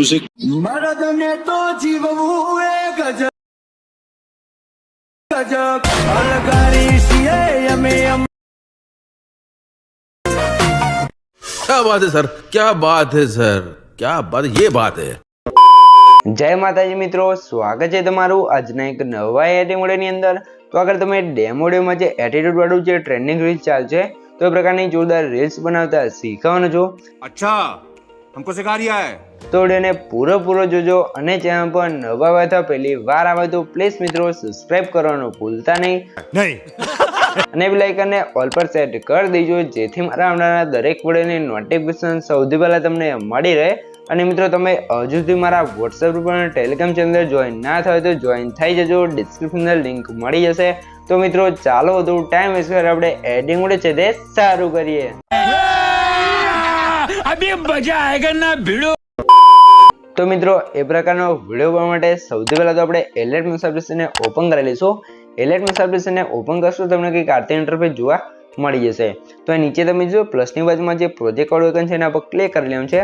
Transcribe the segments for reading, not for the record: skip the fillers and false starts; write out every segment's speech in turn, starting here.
music. મરદને તો જીવવું એ ગજબ ગજબ અલગારી છીએ અમે क्या बात है सर, क्या बात है सर, क्या बात, ये बात है। જય માતાજી મિત્રો, સ્વાગત છે તમારું આજના એક નવા એડિટિંગ વિડિયોની અંદર। તો આગળ તમે ડેમો વિડિયોમાં જે એટીટ્યુડ વાળું જે ટ્રેન્ડિંગ રીલ્સ ચાલશે તો એ પ્રકારની જોરદાર રીલ્સ બનાવતા શીખવાનું છો। अच्छा हमको सिखा रिया है તો વિડિયોને પૂરો જોજો અને ચેનલ પર નવા આવ્યા તો પહેલી વાર આવે તો પ્લીઝ મિત્રો સબસ્ક્રાઇબ કરવાનું ભૂલતા નહીં અને બેલ આઇકનને ઓલ પર સેટ કરી દેજો જેથી મારા આવનારા દરેક વિડિયોની નોટિફિકેશન સૌથી પહેલા તમને મળી રહે। અને મિત્રો તમે હજુ સુધી મારા WhatsApp ગ્રુપ અને Telegram ચેનલ જોઈન ના થયો તો જોઈન થઈ જજો, ડિસ્ક્રિપ્શનમાં લિંક મળી જશે। તો મિત્રો ચાલો વધુ ટાઈમ વેસ્ટ કરે આપણે એડિટિંગ વિડિયો છે તે સારું કરીએ। अभी मजा आएगा ना भिड़ो। તો મિત્રો એ પ્રકારનો વિડિયો બનાવવા માટે સૌથી પહેલા તો આપણે એલેટ મેસ એપ્લિકેશનને ઓપન કરી લઈશું। એલેટ મેસ એપ્લિકેશનને ઓપન કરશો તમને કંઈક આરતી ઇન્ટરફેસ જોવા મળી જશે। તો નીચે તમે જો પ્લસની બાજુમાં જે પ્રોજેક્ટ વાળું આઇકન છે એના પર ક્લિક કરી લેવાનું છે।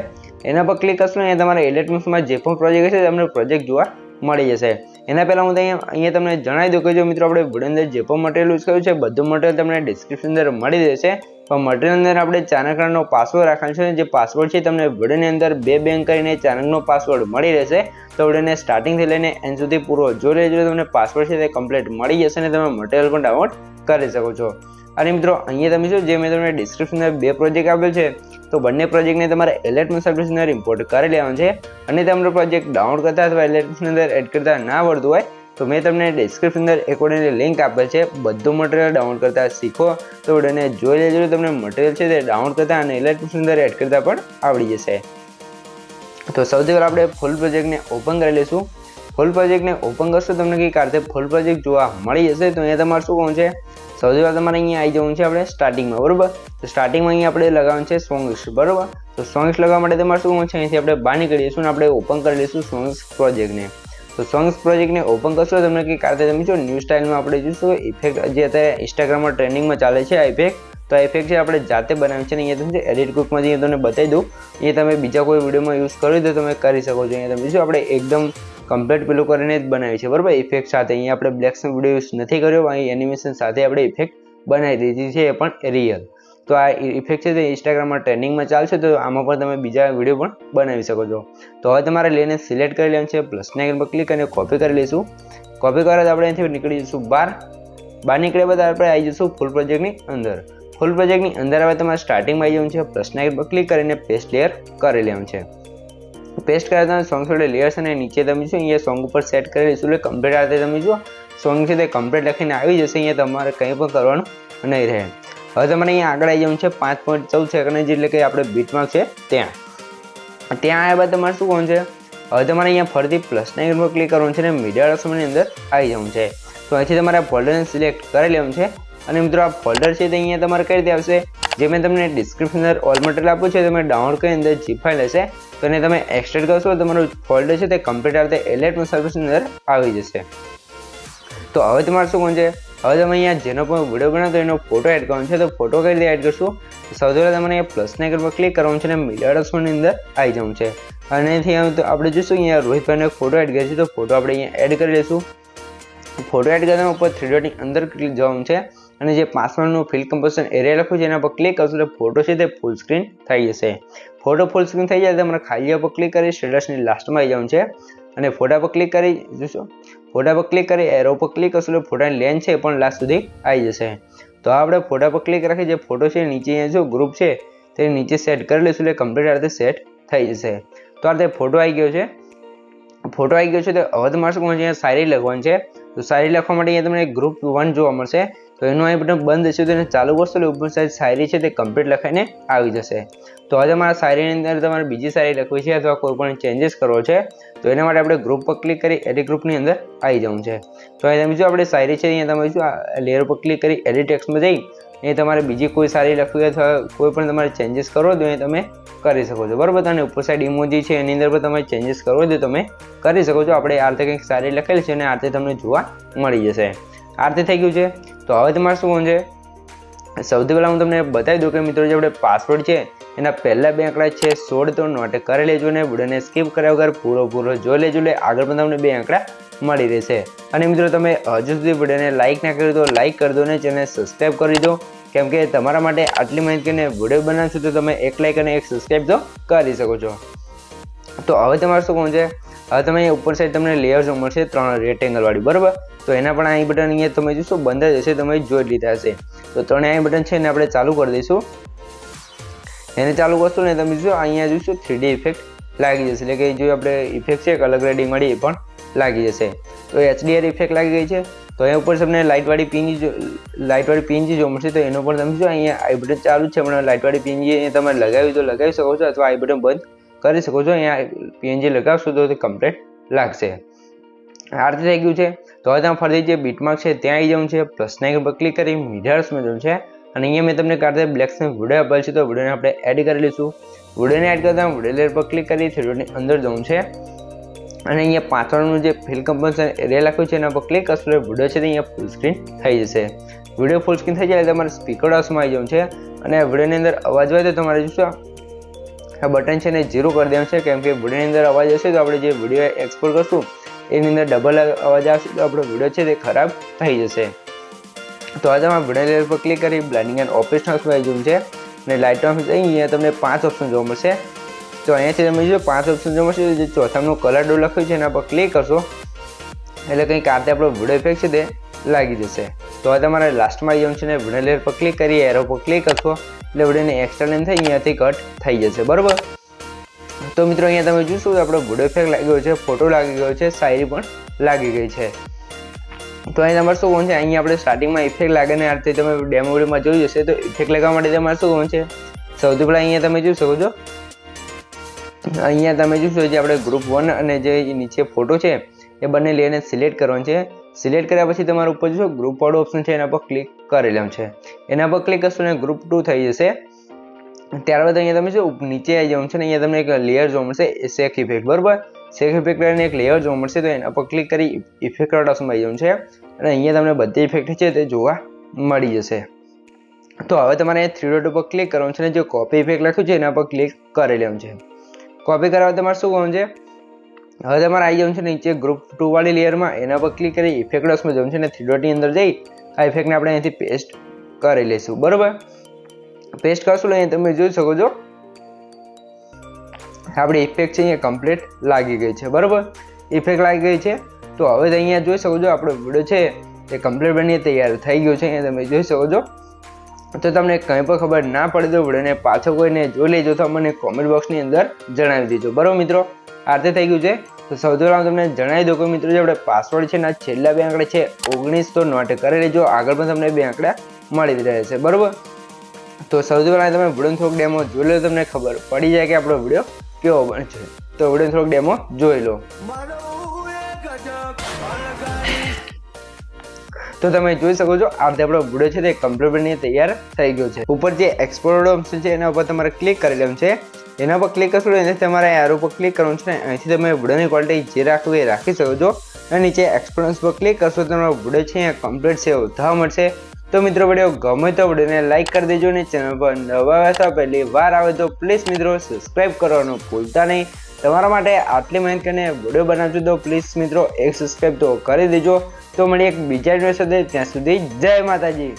એના પર ક્લિક કરશો ને તમારા એલેટ મેસમાં જે પણ પ્રોજેક્ટ છે તમને પ્રોજેક્ટ જોવા મળી જશે। એના પહેલા હું અહીંયા તમને જણાવી દઉં કે જો મિત્રો આપણે વિડિયો અંદર જે પણ મટીરિયલ યુઝ કર્યું છે બધું મટીરિયલ તમને ડિસ્ક્રિપ્શન અંદર મળી રહેશે। પણ મટીરિયલ અંદર આપણે ચાનલ કાર્ડનો પાસવર્ડ રાખવાનો છે। જે પાસવર્ડ છે તમને વિડિયોની અંદર બે બેંક કરીને ચેનલનો પાસવર્ડ મળી રહેશે। તો વિડિયોને સ્ટાર્ટિંગથી લઈને એન્ડ સુધી પૂરો જોઈ લેજો, તમને પાસવર્ડ છે તે કમ્પ્લીટ મળી જશે અને તમે મટીરિયલ પણ ડાઉનલોડ કરી શકો છો। અને મિત્રો અહીંયા તમે જો જે મેં તમને ડિસ્ક્રિપ્શનમાં બે પ્રોજેક્ટ આપેલ છે તો બંને પ્રોજેક્ટને તમારે એલેટ મેસ એપ્લિકેશનની અંદર ઇમ્પોર્ટ કરી લેવાનું છે। અને તમારો પ્રોજેક્ટ ડાઉનલોડ કરતા અથવા એલેટ મેસની અંદર એડ કરતા ના આવડતું હોય તો મેં તમને ડિસ્ક્રિપ્શન અંદર એકોર્ડિંગલી લિંક આપેલ છે, બધું મટીરિયલ ડાઉનલોડ કરતા શીખો। તો વિડિયોને જોઈ લેજો, તમને મટીરિયલ છે તે ડાઉનલોડ કરતા અને એલેટ મેસની અંદર એડ કરતા પણ આવડી જશે। તો સૌથી પહેલાં આપણે ફૂલ પ્રોજેક્ટને ઓપન કરી લઈશું। ફૂલ પ્રોજેક્ટને ઓપન કરશો તમને કંઈક આ રીતે ફૂલ પ્રોજેક્ટ જોવા મળી જશે। તો અહીંયા તમારે શું કરવું છે, સૌથી પહેલાં તમારે અહીંયા આવી જવું છે આપણે સ્ટાર્ટિંગમાં, બરાબર। તો સ્ટાર્ટિંગમાં અહીંયા આપણે લગાવવાનું છે સોંગ્સ, બરાબર। તો સોંગ્સ લગાવવા માટે તમારે શું કરવું છે, અહીંથી આપણે બહાર નીકળી જઈશું અને આપણે ઓપન કરી લઈશું સોંગ્સ પ્રોજેક્ટને। તો સોંગ્સ પ્રોજેક્ટને ઓપન કરશો તમને કંઈક આ રીતે તમે જો ન્યૂ સ્ટાઇલમાં આપણે જોઈશું ઇફેક્ટ જે અત્યારે ઇન્સ્ટાગ્રામમાં ટ્રેન્ડિંગમાં ચાલે છે આ ઇફેક્ટ। તો આ ઇફેક્ટ છે આપણે જાતે બનાવી છે અને અહીંયા તમે એડિટ ગ્રુપમાં જઈને તમને બતાવી દઉં, અહીંયા તમે બીજા કોઈ વિડીયોમાં યુઝ કર્યું તો તમે કરી શકો છો। અહીંયા તમે જો આપણે એકદમ કમ્પ્લીટ પેલું કરીને જ બનાવી છે, બરાબર, ઇફેક્ટ સાથે। અહીંયા આપણે બ્લેક સ્ક્રીન વિડીયો યુઝ નથી કર્યો, અહીં એનિમેશન સાથે આપણે ઇફેક્ટ બનાવી દીધી છે, એ પણ રિયલ। તો આ ઇફેક્ટ છે તે ઇન્સ્ટાગ્રામમાં ટ્રેન્ડિંગમાં ચાલશે તો આમાં પણ તમે બીજા વિડીયો પણ બનાવી શકો છો। તો હવે તમારે લઈને સિલેક્ટ કરી લેવાનું છે, પ્લસના આઇકન પર ક્લિક કરીને કોપી કરી લઈશું। કોપી કર્યા તો આપણે અહીંથી નીકળી જઈશું બહાર નીકળ્યા બાદ આપણે આવી જઈશું ફૂલ પ્રોજેક્ટની અંદર। ફૂલ પ્રોજેક્ટની અંદર હવે તમારે સ્ટાર્ટિંગમાં આવી જવાનું છે, પ્લસના આઇકન પર ક્લિક કરીને પેસ્ટ લેયર કરી લેવાનું છે। પેસ્ટ કર્યા તમે સોંગ જોડે લેયર્સ અને નીચે તમે જો અહીંયા સોંગ ઉપર સેટ કરી લઈશું એટલે કમ્પ્લીટ આ રીતે તમે જો સોંગ છે તે કમ્પ્લીટ લખીને આવી જશે। અહીંયા તમારે કંઈ પણ કરવાનું નહીં રહે। હવે તમારે અહીંયા આગળ આવી જવાનું છે 5.14 સેકન્ડ એટલે કે આપણે બીટમાર્ક છે ત્યાં આવ્યા બાદ તમારે શું કરવાનું છે, હવે તમારે અહીંયા ફરીથી પ્લસના આઇકન પર ક્લિક કરવાનું છે અને મીડિયા ડોક્યુમેન્ટની અંદર આવી જવાનું છે। તો અહીંથી તમારે ફોલ્ડરને સિલેક્ટ કરી લેવાનું છે અને મિત્રો આ ફોલ્ડર છે તે અહીંયા તમારે કઈ રીતે આવશે, જે મેં તમને ડિસ્ક્રિપ્શન અંદર ઓલ મટીરિયલ આપ્યું છે તમે ડાઉનલોડ કરી અંદર ઝીપ ફાઇલ હશે તો એને તમે એક્સટ્રેક્ટ કરશો તમારું ફોલ્ડર છે તે કમ્પ્લીટ આ રીતે એલેટ મેસ એપ્લિકેશનની અંદર આવી જશે। તો હવે તમારે શું કરવાનું છે, હવે તમે અહીંયા જેનો પણ વિડીયો બનાવતો એનો ફોટો એડ કરવાનો છે। તો ફોટો કઈ રીતે એડ કરશું, સૌથી પહેલાં તમારે અહીંયા પ્લસના આઇકન પર ક્લિક કરવાનું છે અને મીડિયા ડોક્યુમેન્ટની અંદર આવી જવાનું છે। અને અહીંથી આપણે જોઈશું અહીંયા રોહિતભાઈનો એક ફોટો એડ કર્યો છે તો ફોટો આપણે અહીંયા એડ કરી લઈશું। ફોટો એડ કરતા ઉપર 3 ડોટની અંદર ક્લિક જવાનું છે અને જે પાસવર્ડનું ફિલ કમ્પોઝિશન એરિયા લખ્યું છે એના પર ક્લિક કરશો એટલે ફોટો છે તે ફૂલ સ્ક્રીન થઈ જશે। ફોટો ફૂલ સ્ક્રીન થઈ જાય તમારે ખાલી પર ક્લિક કરી સ્ટેટસની લાસ્ટમાં આવી જવાનું છે અને ફોટા પર ક્લિક કરી જોશો, ફોટા પર ક્લિક કરી એરો પર ક્લિક કરશો એટલે ફોટાની લેન્થ છે પણ લાસ્ટ સુધી આવી જશે। તો આપણે ફોટા પર ક્લિક રાખી જે ફોટો છે નીચે અહીંયા જો ગ્રુપ છે તે નીચે સેટ કરી લઈશું એટલે કમ્પ્લીટ આ રીતે સેટ થઈ જશે। તો આ રીતે ફોટો આવી ગયો છે તો હવે તમારે શું કરવાનું છે, અહીંયા શાયરી લખવાની છે। તો શાયરી લખવા માટે અહીંયા તમને ગ્રુપ 1 જોવા મળશે તો એનું અહીં બટન બંધ હશે તો એને ચાલુ કરશો એટલે ઉપર સાઈડ શાયરી છે તે કમ્પ્લીટ લખાઈને આવી જશે। તો હવે તમારા શાયરીની અંદર તમારે બીજી શાયરી લખવી છે અથવા કોઈ પણ ચેન્જીસ કરવો છે તો એના માટે આપણે ગ્રુપ પર ક્લિક કરી એડિટ ગ્રુપની અંદર આવી જવું છે। તો અહીં તમે જો આપણે શાયરી છે અહીંયા તમે જો લેયર પર ક્લિક કરી એડિટ ટેક્સ્ટમાં જઈ એ તમારે બીજી કોઈ શાયરી લખવી હોય અથવા કોઈ પણ તમારે ચેન્જીસ કરવો તો એ તમે કરી શકો છો, બરાબર। અને ઉપર સાઈડ ઇમોજી છે એની અંદર પણ તમે ચેન્જીસ કરવો તો તમે કરી શકો છો। આપણે આ રીતે કંઈક શાયરી લખેલી છે અને આ રીતે તમને જોવા મળી જશે। આ રીતે થઈ ગયું છે। તો હવે તમારે શું કરવાનું છે, સૌથી પહેલાં હું તમને બતાવી દઉં કે મિત્રો જે આપણે પાસવર્ડ છે એના પહેલા 2 આંકડા છે 16 તો નોટ કરી લેજો ને વિડીયોને સ્કીપ કર્યા વગર પૂરો જોઈ લેજો એટલે આગળ પણ તમને 2 આંકડા મળી રહેશે. અને મિત્રો તમે હજુ સુધી વિડીયોને લાઇક ના કર્યું તો લાઇક કરી દો ને ચેનલને સબસ્ક્રાઈબ કરી દો, કેમ કે તમારા માટે આટલી માહિતીને વિડીયો બનાવશો તો તમે 1 લાઇક અને 1 સબસ્ક્રાઈબ તો કરી શકો છો. તો હવે તમારે શું કરવું છે, હવે તમે ઉપર સાઈડ તમને લેયર જોવા મળશે 3 રેક્ટેંગલ વાળી, બરાબર. તો એના પણ આ બટન અહીંયા તમે જોશો બંધ જ હશે, તમે જોઈ લીધા હશે. તો 3 આ બટન છે એને આપણે ચાલુ કરી દઈશું. એને ચાલુ કરશું ને તમે જો અહીંયા જોઈશું 3D ઇફેક્ટ લાગી જશે, એટલે કે જો આપણે ઇફેક્ટ છે કલર ગ્રેડિંગ વાળી એ પણ લાગી જશે. તો HDR ઇફેક્ટ લાગી ગઈ છે. તો અહીંયા ઉપર તમને લાઇટવાળી પીએનજી જોવા મળશે. તો એનો પણ તમે જો અહીંયા આઈ બટન ચાલુ છે, પણ લાઇટવાળી પીએનજી તમે લગાવી તો લગાવી શકો છો, અથવા આઈ બટન બંધ કરી શકો છો. અહીંયા પીએનજી લગાવશો તો તે કમ્પ્લીટ લાગશે. આ રીતે થઈ ગયું છે. તો હવે તમે ફરીથી જે બીટમાર્ક છે ત્યાં આવી જવું છે, પ્લસના આઇકન પર ક્લિક કરી મિરર્સમાં જવું છે, અને અહીંયા મેં તમને કાઢતા બ્લેક્સનો વિડીયો આપેલ છે, તો વિડીયોને આપણે એડ કરી લઈશું. વિડીયોને એડ કરતા વિડીયો લેયર પર ક્લિક કરી થ્રેડની અંદર જવું છે, અને અહીંયા પાછળનું જે ફિલ કમ્પોઝિશન એરિયા લખ્યું છે એના પર ક્લિક કરશો એટલે વિડીયો છે અહીંયા ફૂલ સ્ક્રીન થઈ જશે. વિડીયો ફૂલ સ્ક્રીન થઈ જાય એટલે તમારે સ્પીકર બોક્સમાં આવી જવું છે, અને વિડીયોની અંદર અવાજ હોય તો તમારે જોશો આ બટન છે ને 0 કરી દેવાનું છે, કેમ કે વિડીયોની અંદર અવાજ હશે તો આપણે જે વિડીયો એક્સપોર્ટ કરશું એની અંદર ડબલ અવાજ આવશે તો આપણો વિડીયો છે તે ખરાબ થઈ જશે. તો આ તમે વિડીયો લેયર પર ક્લિક કરી બ્લેન્ડિંગ એન્ડ ઓપરેશનલ્સમાં આવી જવું છે, અને લાઇટ ઓફ અહીંયા તમને 5 ઓપ્શન જોવા મળશે. તો અહીંયાથી તમે જો 5 ઓપ્શન જોવા મળશે, જે ચોથાનો કલર ડો લખ્યું છે એના પર ક્લિક કરશો એટલે કંઈક આ આપણો વિડીયો ઇફેક્ટ છે તે લાગી જશે. તો હવે તમારે લાસ્ટમાં આવી જવું છે ને વિડીયો લેયર પર ક્લિક કરી એરો પર ક્લિક કરશો એટલે વિડીયોની એક્સ્ટ્રા લેન્થ અહીંયાથી કટ થઈ જશે, બરાબર. તો મિત્રો અહીંયા તમે જોશો આપણો વિડીયો ઇફેક્ટ લાગી ગયો છે, ફોટો લાગી ગયો છે, શાયરી પણ લાગી ગઈ છે. તો અહીં તમારે શું કરવાનું છે, અહીંયા આપણે સ્ટાર્ટિંગમાં ઇફેક્ટ લાગે ને આ રીતે તમે ડેમો વિડીયોમાં જોઈ જશે. તો ઇફેક્ટ લગાવવા માટે તમારે શું કરવાનું છે, સૌથી પહેલાં અહીંયા તમે જોઈ શકો છો, અહીંયા તમે જોશો જે આપણે ગ્રુપ 1 અને જે નીચે ફોટો છે એ બંને લેયરને સિલેક્ટ કરવાનું છે. સિલેક્ટ કર્યા પછી તમારા ઉપર જોશો ગ્રુપ વાળો ઓપ્શન છે એના પર ક્લિક કરી લેવાનું છે. એના પર ક્લિક કરશો ને ગ્રુપ 2 થઈ જશે. ત્યારબાદ અહીંયા તમે જો નીચે આવી જવાનું છે ને અહીંયા તમને એક લેયર જોવા મળશે શેક ઇફેક્ટ, બરાબર. શેક ઇફેક્ટ કરીને એક લેયર જોવા મળશે, તો એના પર ક્લિક કરી ઇફેક્ટ ઓપ્શનમાં આવી જવાનું છે, અને અહીંયા તમને બધી ઇફેક્ટ છે તે જોવા મળી જશે. તો હવે તમારે 3 ડોટ ઉપર ક્લિક કરવાનું છે, ને જે કોપી ઇફેક્ટ લખ્યું છે એના પર ક્લિક કરી લેવાનું છે. કોપી કરવા તમારે શું કરવાનું છે, હવે તમારે આવી જવાનું છે નીચે ગ્રુપ 2 વાળી લેયરમાં, એના પર ક્લિક કરી ઇફેક્ટ ઓપ્શનમાં જવાનું છે, ને 3 ડોટની અંદર જઈ આ ઇફેક્ટને આપણે અહીંથી પેસ્ટ કરી લઈશું, બરાબર. પેસ્ટ કરશું એટલે તમે જોઈ શકો છો આપણી ઇફેક્ટ છે અહીંયા કમ્પ્લીટ લાગી ગઈ છે, બરાબર. ઇફેક્ટ લાગી ગઈ છે. તો હવે અહીંયા જોઈ શકો છો આપણો વિડીયો છે એ કમ્પ્લીટ બની તૈયાર થઈ ગયો છે, અહીંયા તમે જોઈ શકો છો. તો તમને કંઈ પણ ખબર ના પડે તો વિડીયોને પાછો કોઈને જોઈ લેજો, તો મને કોમેન્ટ બોક્સની અંદર જણાવી દેજો, બરાબર મિત્રો. આ રીતે થઈ ગયું છે. તો સૌથી પહેલાં તમને જણાવી દઉં કે મિત્રો જે આપણે પાસવર્ડ છે ને છેલ્લા 2 આંકડા છે 19 તો નોટ કરી લેજો, આગળ પણ તમને 2 આંકડા મળી રહ્યા છે, બરાબર. તો સૌથી પહેલાં તમે વિડીયોનો થોડોક ડેમો જોઈ લો, તમને ખબર પડી જાય કે આપણો વિડીયો કેવો બને છે. તો વિડીયો થોડોક ડેમો જોઈ લો. તો તમે જોઈ શકો છો આ રીતે આપણો વિડીયો છે તે કમ્પ્લીટ બની તૈયાર થઈ ગયો છે. ઉપર જે એક્સપોર્ટ ઓપ્શન છે એના ઉપર તમારે ક્લિક કરી લેવાનું છે. એના પર ક્લિક કરશો એટલે તમારે એરો પર ક્લિક કરવાનું છે, અહીંથી તમે વિડીયોની ક્વોલિટી જે રાખવું એ રાખી શકો છો, અને નીચે એક્સપોર્ટન્સ પર ક્લિક કરશો તો તમારો વિડીયો છે અહીંયા કમ્પ્લીટ છે એવું થવા મળશે. તો મિત્રો વિડીયો ગમે તો વિડીયોને લાઇક કરી દેજો, ને ચેનલ પર નવા આવ્યા પહેલી વાર આવે તો પ્લીઝ મિત્રો સબસ્ક્રાઈબ કરવાનું ભૂલતા નહીં. તમારા માટે આટલી મહેનત કરીને વિડીયો બનાવજો તો પ્લીઝ મિત્રો એક સબસ્ક્રાઈબ તો કરી દેજો. તો મળીએ એક બીજા વિડીયો સાથે, ત્યાં સુધી જય માતાજી.